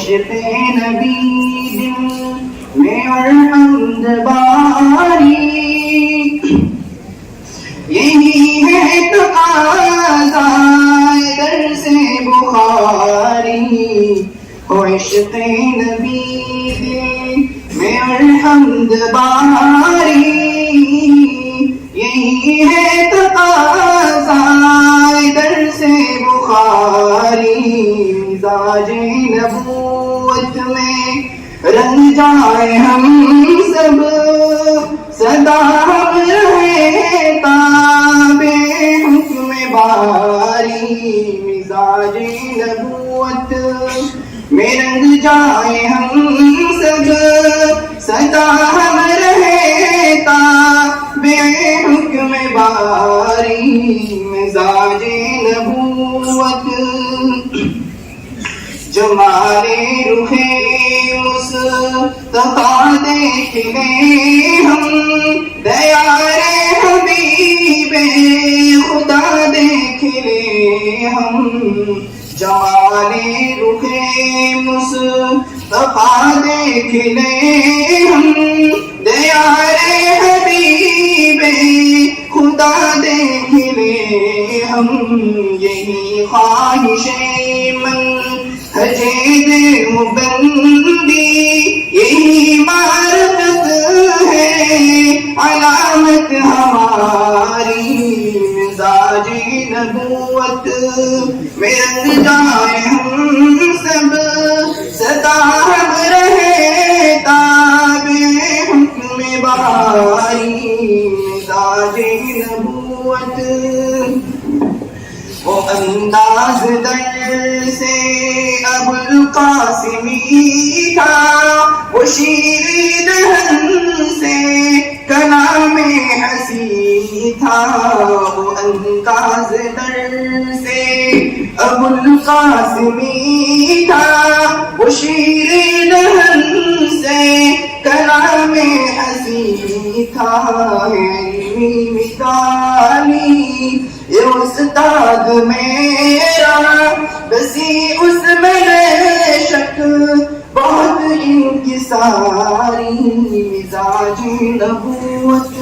عشق نبی دل میں اور حمد باری، یہی ہے تقاضا درس بخاری، ہو عشق نبی دل میں اور حمد باری، یہی ہے تقاضا درس بخاری، مزاج نبوت میں رنگ جائے ہم سب، سدا ہم رہے تابع حکم باری، مزاج نبوت میں رنگ جائے ہم سب، سدا ہم رہے تابع حکم باری، مزاج نبوت جمالے رخ مصطفیٰ دیکھ لیں ہم، دیار حبیب خدا دیکھ لیں ہم، جمالے رخ مصطفیٰ دیکھ لیں ہم، دیار حبیب خدا دیکھ لیں ہم، یہی خواہش من حجید مبندی، یہی معرفت ہے علامت ہماری، مزاج نبوت میں رنگ جائے ہم سب، سدا ہم رہے تابع حکم باری، مزاج نبوت وہ انداز در سے ابو القاسمی تھا، وہ شیریں دہن سے کلام حسین تھا، وہ انداز در سے ابو القاسمی تھا، وہ شیریں دہن سے کلام حسین تھا، علمی مثالی یہ استاد میرا، بسی اس میں شک بہت انکساری، مزاج نبوت